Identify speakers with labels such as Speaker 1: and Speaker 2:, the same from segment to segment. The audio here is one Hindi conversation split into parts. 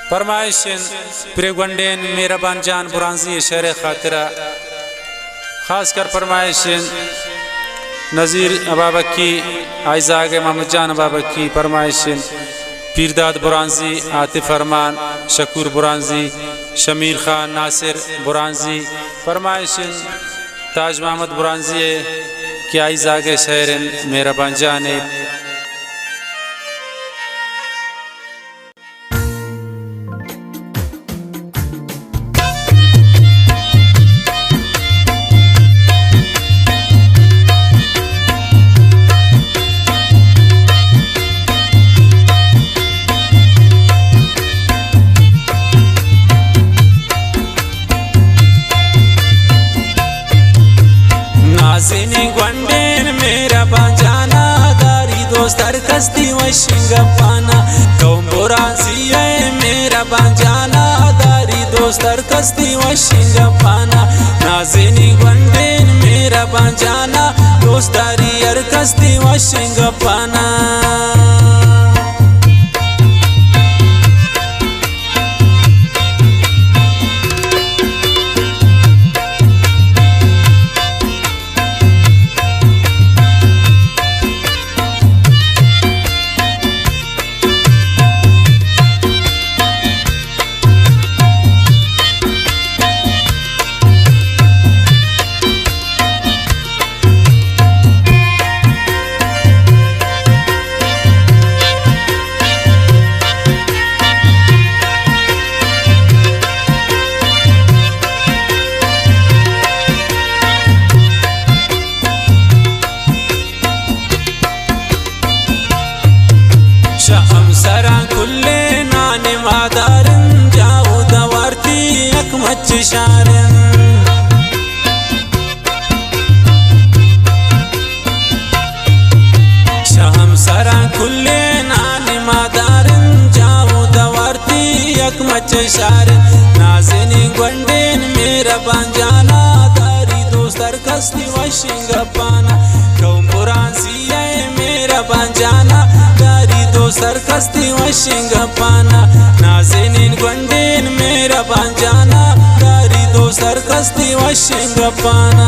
Speaker 1: फरमाइशिन प्रेगुंडेन मेहरबान जान बुरांजी शहर खातिरा खासकर फरमाइशिन नज़ीर अबाबकी आयजाग मोहम्मद जान अबाबकी फरमाइशिन पीरदाद बुरांजी आतिफ अरमान शकूर बुरांजी शमीर खान नासिर बुरांजी फरमाइशिन ताज मोहम्मद बुरांजी कि आयजाग शहर मेहरबान जान
Speaker 2: गुंडेन मेरा बांजाना दारी दोस्त कस्ती वशिंगपाना कौम बुरांजी मेरा बांजाना दारी दोस्त कस्ती वशिंगपाना नाज़िनी गुंडेन मेरा बांजाना दोस्तारी अर कस्ती वशिंगपाना शारन शाम सरा खुले नानी मादारन जाओ दवारती यकमच शारन नाज़िनी गुंडेन मेरा बांजाना दारी दोस्तर कस्ती वशिंगपाना कौम बुरांजी मेरा बांजाना दारी दोस्तर कस्ती वशिंगपाना नाज़िनी गुंडेन मेरा बांजाना दोस्तर कस्ती वशिंगपाना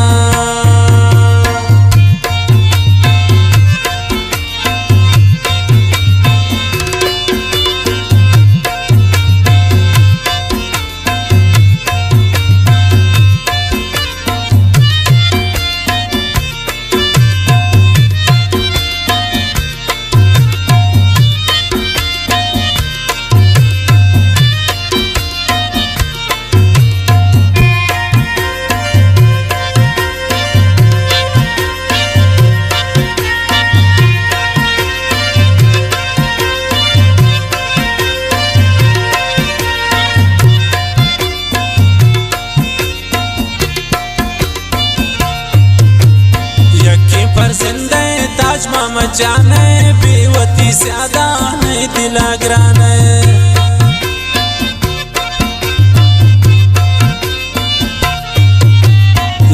Speaker 2: ताज मोहम्मद जाने बेवती ज्यादा नहीं दिला ग्राने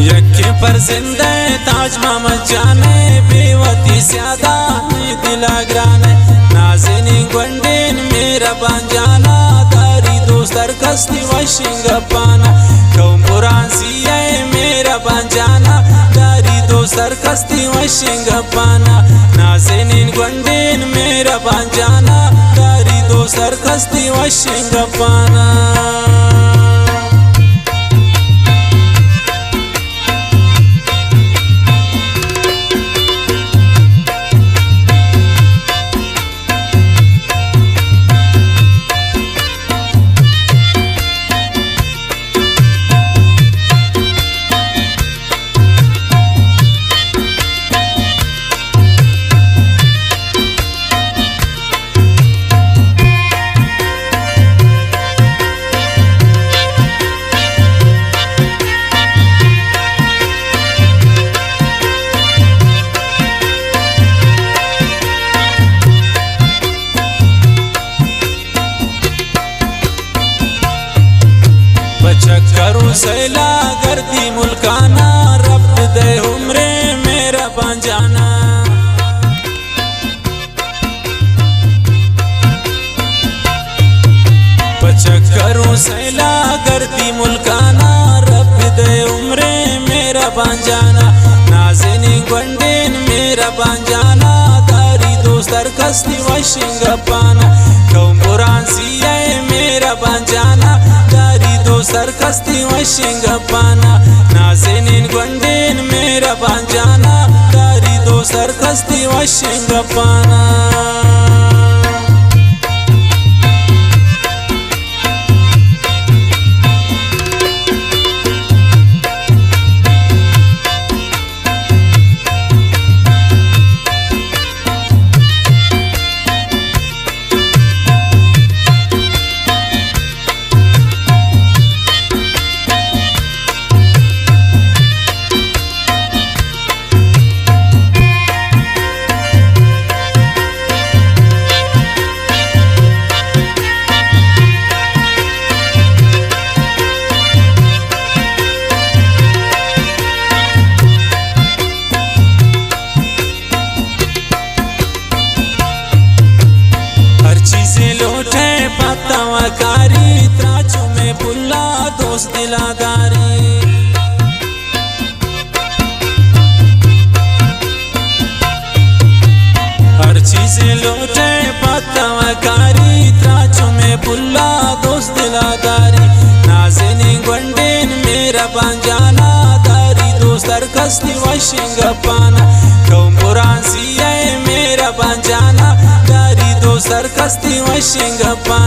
Speaker 2: यके पर जिंदे ताज मोहम्मद जाने बेवती ज्यादा नहीं दिला ग्राने नाज़िनी गुंडेन मेरा बांजाना दारी दोस्तर कस्ती वशिंगपाना कौम बुरांजी मेरा बांजाना दोस्तर कस्ती वशिंगपाना नाज़िनी गुंडेन मेरा बांजाना दारी दोस्तर कस्ती वशिंगपाना चक्करू सैला गर्दी मुल्काना रब दे उम्रे मेरा बांजाना banjana dari dostar kasti washingapana kaum buransi mera banjana dari dostar kasti washingapana nazenin gwanden mera banjana dari dostar kasti washingapana कारी त्राचू में पुल्ला दोस्त दिलादारी हर चीज लौटे पत्तावकारी त्राचू में पुल्ला दोस्त दिलादारी नाज़ेने ग्वंडेन मेरा banjana dari dostar kasti washingapana kaum buransi mera banjana dari dostar kasti washingapana